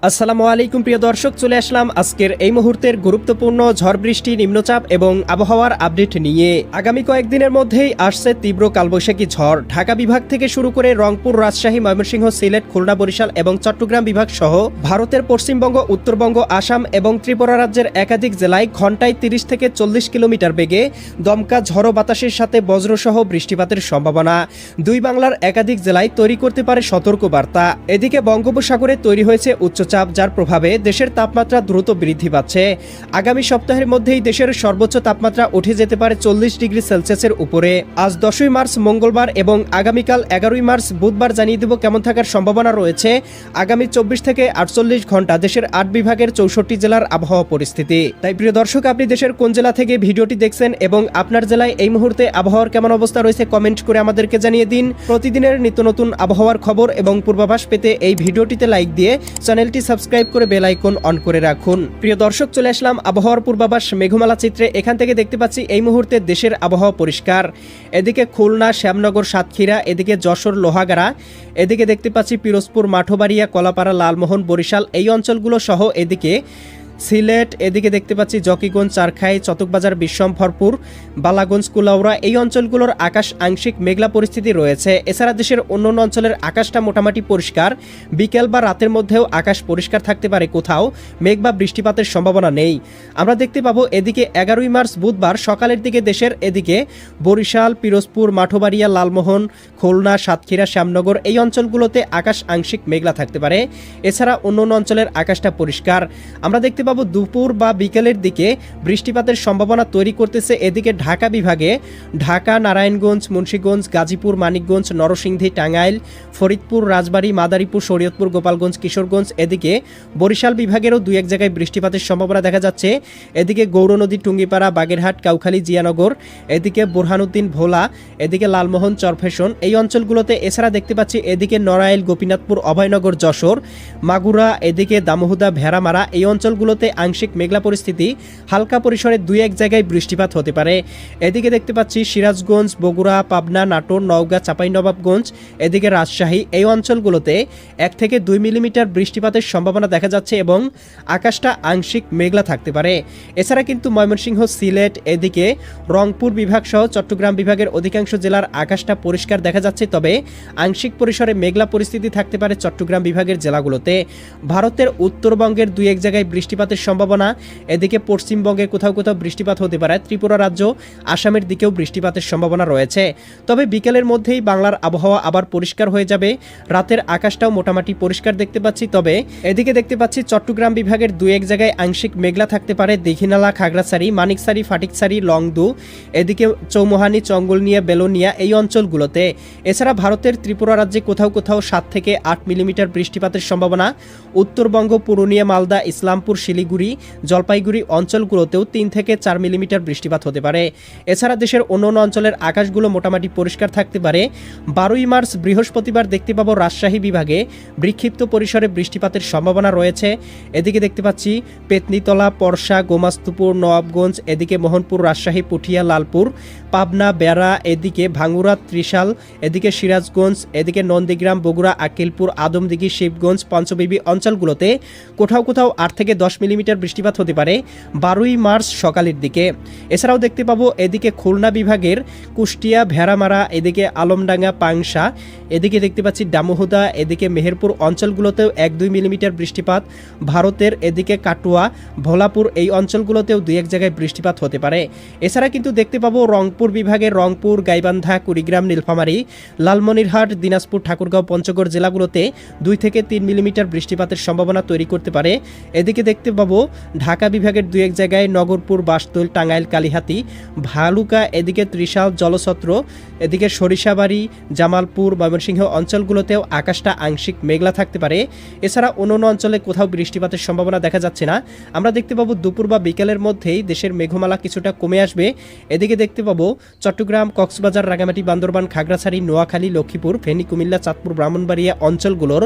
আসসালামু আলাইকুম প্রিয় দর্শক, চলে আসলাম আজকের এই মুহূর্তের গুরুত্বপূর্ণ ঝড় বৃষ্টি, নিম্নচাপ এবং আবহাওয়ার আপডেট নিয়ে। আগামী কয়েকদিনের মধ্যেই আসছে তীব্র কালবৈশাখী ঝড়। ঢাকা বিভাগ থেকে শুরু করে রংপুর, রাজশাহী, ময়মনসিংহ, সিলেট, খুলনা, বরিশাল এবং চট্টগ্রাম বিভাগ সহ ভারতের পশ্চিমবঙ্গ, উত্তরবঙ্গ, আসাম এবং ত্রিপুরা রাজ্যের একাধিক জেলায় ঘন্টায় 30 থেকে 40 কিলোমিটার বেগে দমকা ঝড়ো বাতাসের সাথে বজ্রসহ বৃষ্টিপাতের সম্ভাবনা। দুই বাংলার একাধিক জেলায় তৈরি করতে পারে সতর্কবার্তা। এদিকে বঙ্গোপসাগরে তৈরি হয়েছে উচ্চচাপ, যার প্রভাবে দেশের তাপমাত্রা দ্রুত বৃদ্ধি পাচ্ছে। আগামী সপ্তাহের মধ্যেই দেশের সর্বোচ্চ তাপমাত্রা উঠে যেতে পারে 40 ডিগ্রি সেলসিয়াসের উপরে। আজ 10ই মার্চ মঙ্গলবার এবং আগামীকাল 11ই মার্চ বুধবার জানিয়ে দেব কেমন থাকার সম্ভাবনা রয়েছে আগামী 24 থেকে 48 ঘন্টা দেশের 8 বিভাগের 64 জেলার আবহাওয়া পরিস্থিতি। তাই প্রিয় দর্শক, আপনি দেশের কোন জেলা থেকে ভিডিওটি দেখছেন এবং আপনার জেলায় এই মুহূর্তে আবহাওয়ার কেমন অবস্থা রয়েছে কমেন্ট করে আমাদেরকে জানিয়ে দিন। প্রতিদিনের নিত্য নতুন আবহাওয়ার খবর এবং পূর্বাভাস পেতে এই ভিডিওটিতে লাইক দিয়ে চ্যানেলটি সাবস্ক্রাইব করে বেল আইকন অন করে রাখুন। প্রিয় দর্শক, চলে আসলাম আবহাওয়ার পূর্বাভাস মেঘমালা চিত্রে। এখান থেকে দেখতে পাচ্ছি এই মুহূর্তে দেশের আবহাওয়া পরিষ্কার। এদিকে খুলনা, শ্যামনগর, সাতক্ষীরা, এদিকে যশোর, লোহাগাড়া, এদিকে দেখতে পাচ্ছি পিরোজপুর, মাঠবাড়িয়া, কলাপাড়া, লালমোহন, বরিশাল এই অঞ্চলগুলো সহ এদিকে সিলেট, এদিকে দেখতে পাচ্ছি জকিগঞ্জ, চারখাই, চতকবাজার, বিশ্বম্ভরপুর, বালাগঞ্জ, কুলাউড়া এই অঞ্চলগুলোর আকাশ আংশিক মেঘলা পরিস্থিতি রয়েছে। এছাড়া দেশের অন্যান্য অঞ্চলের আকাশটা মোটামুটি পরিষ্কার। বিকেল বা রাতের মধ্যেও আকাশ পরিষ্কার থাকতে পারে, কোথাও মেঘ বা বৃষ্টিপাতের সম্ভাবনা নেই। আমরা দেখতে পাবো এদিকে 11ই মার্চ বুধবার সকালের দিকে দেশের এদিকে বরিশাল, পিরোজপুর, মাঠবাড়িয়া, লালমোহন, খুলনা, সাতক্ষীরা, শ্যামনগর এই অঞ্চলগুলোতে আকাশ আংশিক মেঘলা থাকতে পারে। এছাড়া অন্যান্য অঞ্চলের আকাশটা পরিষ্কার। আমরা দেখতে পাবো দুপুর বা বিকেলের দিকে বৃষ্টিপাতের সম্ভাবনা তৈরি করতেছে এদিকে ঢাকা বিভাগে ঢাকা, নারায়ণগঞ্জ, মুন্সিগঞ্জ, গাজীপুর, মানিকগঞ্জ, নরসিংদী, টাঙ্গাইল, ফরিদপুর, রাজবাড়ী, মাদারীপুর, শরীয়তপুর, গোপালগঞ্জ, কিশোরগঞ্জ। এদিকে বরিশাল বিভাগেরও দুই এক জায়গায় বৃষ্টিপাতের সম্ভাবনা দেখা যাচ্ছে। এদিকে গৌরনদী, টুঙ্গিপাড়া, বাগেরহাট, কাউখালী, জিয়ানগর, এদিকে বোরহানুদ্দিন, ভোলা, এদিকে লালমোহন, চরফেশন এই অঞ্চলগুলোতে। এছাড়া দেখতে পাচ্ছি এদিকে নড়াইল, গোপীনাথপুর, অভয়নগর, যশোর, মাগুরা, এদিকে দামোহদা, ভেড়ামারা এই অঞ্চলগুলোতে আংশিক মেঘলা পরিস্থিতি। হালকা পরিসরে দুই এক জায়গায় বৃষ্টিপাত হতে পারে। এদিকে দেখতে পাচ্ছি সিরাজগঞ্জ, বগুড়া, পাবনা, নাটোর, নওগাঁ, চাঁপাইনবাবগঞ্জ, এদিকে রাজশাহী এই অঞ্চলগুলোতে 1 থেকে 2 মিলিমিটার বৃষ্টিপাতের সম্ভাবনা দেখা যাচ্ছে এবং আকাশটা আংশিক মেঘলা থাকতে পারে। এছাড়া কিন্তু ময়মনসিংহ, সিলেট, এদিকে রংপুর বিভাগ সহ চট্টগ্রাম বিভাগের অধিকাংশ জেলার আকাশটা পরিষ্কার দেখা যাচ্ছে, তবে আংশিক পরিসরে মেঘলা পরিস্থিতি থাকতে পারে চট্টগ্রাম বিভাগের জেলাগুলোতে। ভারতের উত্তরবঙ্গের দুই এক জায়গায় বৃষ্টিপাতের সম্ভাবনা। এদিকে পশ্চিমবঙ্গে কোথাও কোথাও বৃষ্টিপাত হতে পারে। ত্রিপুরা রাজ্য, আসামের দিকেও বৃষ্টিপাতের সম্ভাবনা রয়েছে। তবে বিকেলের মধ্যেই বাংলার আবহাওয়া আবার পরিষ্কার হয়ে যাবে। রাতের আকাশটাও মোটামুটি পরিষ্কার দেখতে পাচ্ছি। তবে এদিকে দেখতে পাচ্ছি চট্টগ্রাম বিভাগের দুই এক জায়গায় আংশিক মেঘলা থাকতে পারে। দীঘিনালা, খাগড়াছড়ি, মানিকছড়ি, ফাটিকছড়ি, লংদু, এদিকে চৌমোহানি, চঙ্গলনিয়া, বেলোনিয়া এই অঞ্চলগুলোতে। এছাড়া ভারতের ত্রিপুরা রাজ্যে কোথাও কোথাও 7 থেকে 8 মিলিমিটার বৃষ্টিপাতের সম্ভাবনা। উত্তরবঙ্গ, পুরুলিয়া, মালদা, ইসলামপুর, শিলিগুড়ি, জলপাইগুড়ি অঞ্চলগুলোতেও 3 থেকে 4 মিলিমিটার বৃষ্টিপাত হতে পারে। এছাড়া দেশের অন্যান্য অঞ্চলের আকাশগুলো মোটামুটি পরিষ্কার থাকতে পারে। 12ই মার্চ বৃহস্পতিবার দেখতে পাবো রাজশাহী বিভাগে বিক্ষিপ্ত পরিসরে বৃষ্টিপাতের সম্ভাবনা রয়েছে। এদিকে দেখতে পাচ্ছি পেতনিতলা, পরশা, গোমাস্তুপুর, নবাবগঞ্জ, এদিকে মোহনপুর, রাজশাহী, পুঠিয়া, লালপুর, পাবনা, বেড়া, এদিকে ভাঙ্গুড়া, ত্রিশাল, এদিকে সিরাজগঞ্জ, এদিকে নন্দীগ্রাম, বগুড়া, আকিলপুর, আদমদিঘি, শিবগঞ্জ, পঞ্চবিবি অঞ্চলগুলোতে কোথাও কোথাও 8 থেকে 10 মিলিমিটার বৃষ্টিপাত হতে পারে 12ই মার্চ সকালের দিকে। এছাড়াও দেখতে পাবো এদিকে খুলনা বিভাগের কুষ্টিয়া, ভেড়ামারা, এদিকে আলমডাঙ্গা, পাংশা, এদিকে দেখতে পাচ্ছি দামোহদা, এদিকে মেহেরপুর অঞ্চলগুলোতেও 1-2 মিলিমিটার বৃষ্টিপাত। ভারতের এদিকে কাটুয়া, ভোলাপুর এই অঞ্চলগুলোতেও দুই এক জায়গায় বৃষ্টিপাত হতে পারে। এছাড়া কিন্তু দেখতে পাবো রংপুর বিভাগের রংপুর, গাইবান্ধা, কুড়িগ্রাম, নীলফামারী, লালমনিরহাট, দিনাজপুর, ঠাকুরগাঁও, পঞ্চগড় জেলাগুলোতে 2 থেকে 3 মিলিমিটার বৃষ্টিপাতের সম্ভাবনা তৈরি করতে পারে। এদিকে দেখতে পাবো ঢাকা বিভাগের দুই এক জায়গায় নগরপুর, বাসতুল, টাঙ্গাইল, কালিহাতি, ভালুকা, এদিকে ত্রিশাল, জলছত্র, এদিকে সরিষাবাড়ি, জামালপুর, ময়মনসিংহ অঞ্চলগুলোতেও আকাশটা আংশিক মেঘলা থাকতে পারে। এছাড়া অন্যান্য অঞ্চলে কোথাও বৃষ্টিপাতের সম্ভাবনা দেখা যাচ্ছে না। আমরা দেখতে পাবো দুপুর বা বিকেলের মধ্যেই দেশের মেঘমালা কিছুটা কমে আসবে। এদিকে দেখতে পাবো চট্টগ্রাম, কক্সবাজার, রাঙ্গামাটি, বান্দরবান, খাগড়াছড়ি, নোয়াখালী, লক্ষ্মীপুর, ফেনী, কুমিল্লা, চাঁদপুর, ব্রাহ্মণবাড়িয়া অঞ্চলগুলোর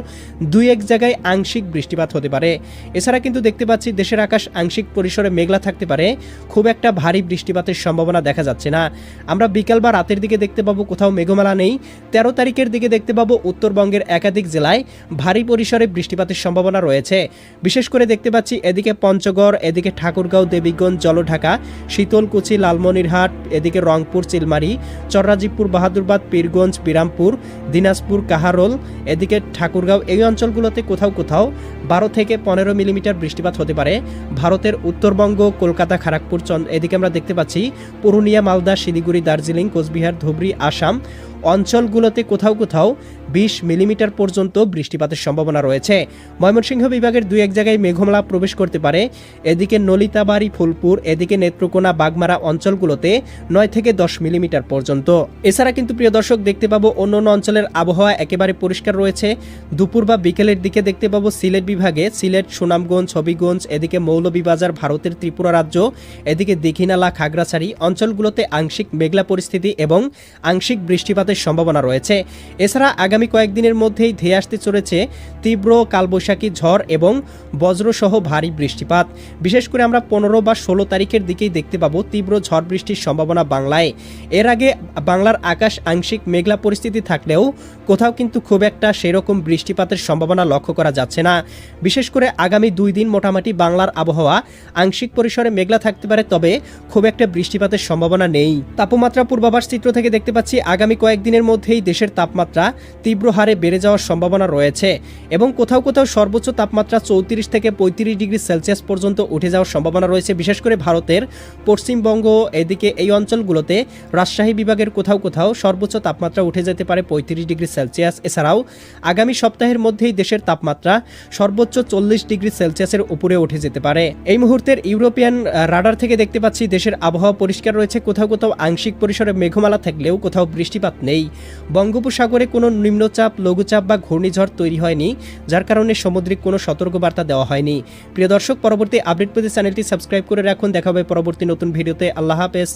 দুই এক জায়গায় আংশিক বৃষ্টিপাত হতে পারে। এছাড়া কিন্তু দেখতে পাচ্ছি দেশের আকাশ আংশিক পরিসরে মেঘলা থাকতে পারে। খুব একটা ভারী বৃষ্টিপাতের সম্ভাবনা দেখা যাচ্ছে না। আমরা বিকাল বা রাতের দিকে দেখতে পাবো কোথাও মেঘমালা নেই। 13 তারিখের দিকে দেখতে পাবো পাবো উত্তরবঙ্গের একাধিক জেলায় ভারী পরিসরে বৃষ্টিপাতের সম্ভাবনা রয়েছে। বিশেষ করে দেখতে পাচ্ছি এদিকে পঞ্চগড়, এদিকে ঠাকুরগাঁও, দেবীগঞ্জ, জলঢাকা, শীতলকুচি, লালমনিরহাট, এদিকে রংপুর, চিলমারি, চররাজীবপুর, বাহাদুরবাদ, পীরগঞ্জ, বিরামপুর, দিনাজপুর, কাহারোল, এদিকে ঠাকুরগাঁও, এই অঞ্চলগুলোতে কোথাও কোথাও 12 থেকে 15 মিলিমিটার বৃষ্টিপাত হতে পারে। ভারতের উত্তরবঙ্গ, কলকাতা, খড়গপুর, এদিকে আমরা দেখতে পাচ্ছি পুরুলিয়া, মালদা, শিলিগুড়ি, দার্জিলিং, কোচবিহার, ধুবড়ী, আসাম অঞ্চলগুলোতে কোথাও কোথাও 20 মিলিমিটার পর্যন্ত বৃষ্টিপাতের সম্ভাবনা রয়েছে। ময়মনসিংহ বিভাগের 2-1 জায়গায় মেঘমালা প্রবেশ করতে পারে। এদিকে নলিতাবাড়ি, ফুলপুর, এদিকে নেত্রকোনা, বাগমারা অঞ্চলগুলোতে 9 থেকে 10 মিলিমিটার পর্যন্ত। এছাড়া কিন্তু প্রিয় দর্শক দেখতে পাবো অন্য অঞ্চলের আবহাওয়া একেবারে পরিষ্কার রয়েছে। দুপুর বা বিকেলের দিকে দেখতে পাবো সিলেট বিভাগে, সিলেট, সুনামগঞ্জ, হবিগঞ্জ, এদিকে মৌলভীবাজার, ভারতের ত্রিপুরা রাজ্য, এদিকে দীঘিনালা, খাগড়াছড়ি অঞ্চলগুলোতে আংশিক মেঘলা পরিস্থিতি এবং আংশিক বৃষ্টিপাতের সম্ভাবনা রয়েছে। এছাড়া আগামী কয়েকদিনের মধ্যেই ধেয়ে আসতে চলেছে তীব্র কালবৈশাখী ঝড় এবং বজ্রসহ ভারী বৃষ্টিপাত। বিশেষ করে আমরা 15 বা 16 তারিখের দিকেই দেখতে পাবো তীব্র ঝড় বৃষ্টির সম্ভাবনা বাংলায়। এর আগে বাংলার আকাশ আংশিক মেঘলা পরিস্থিতি থাকলেও কোথাও কিন্তু খুব একটা সেরকম বৃষ্টিপাতের সম্ভাবনা লক্ষ্য করা যাচ্ছে না। বিশেষ করে আগামী 2 দিন মোটামুটি বাংলার আবহাওয়া আংশিক পরিসরে মেঘলা থাকতে পারে, তবে খুব একটা বৃষ্টিপাতের সম্ভাবনা নেই। তাপমাত্রা পূর্বাভাস চিত্র থেকে দেখতে পাচ্ছি আগামী কয়েকদিনের মধ্যেই দেশের তাপমাত্রা তীব্র হারে বেড়ে যাওয়ার সম্ভাবনা রয়েছে এবং কোথাও কোথাও সর্বোচ্চ তাপমাত্রা 34 থেকে 35 ডিগ্রি সেলসিয়াস পর্যন্ত উঠে যাওয়ার সম্ভাবনা রয়েছে। বিশেষ করে ভারতের পশ্চিমবঙ্গ, এদিকে এই অঞ্চলগুলোতে রাজশাহী বিভাগের কোথাও কোথাও সর্বোচ্চ তাপমাত্রা উঠে যেতে পারে 35 ডিগ্রি সেলসিয়াস। এছাড়াও আগামী সপ্তাহের মধ্যেই দেশের তাপমাত্রা সর্বোচ্চ 40 ডিগ্রি সেলসিয়াসের উপরে উঠে যেতে পারে। এই মুহূর্তের ইউরোপিয়ান রাডার থেকে দেখতে পাচ্ছি দেশের আবহাওয়া পরিষ্কার রয়েছে। কোথাও কোথাও আংশিক পরিসরে মেঘমালা থাকলেও কোথাও বৃষ্টিপাত নেই। বঙ্গোপসাগরে কোনো নিম্নচাপ, লঘুচাপ বা ঘূর্ণিঝড় তৈরি হয়নি, যার কারণে সামুদ্রিক কোনো সতর্কবার্তা দেওয়া হয়নি। প্রিয় দর্শক, পরবর্তী আপডেট পেতে চ্যানেলটি সাবস্ক্রাইব করে রাখুন। দেখা হবে পরবর্তী নতুন ভিডিওতে। আল্লাহ হাফেজ।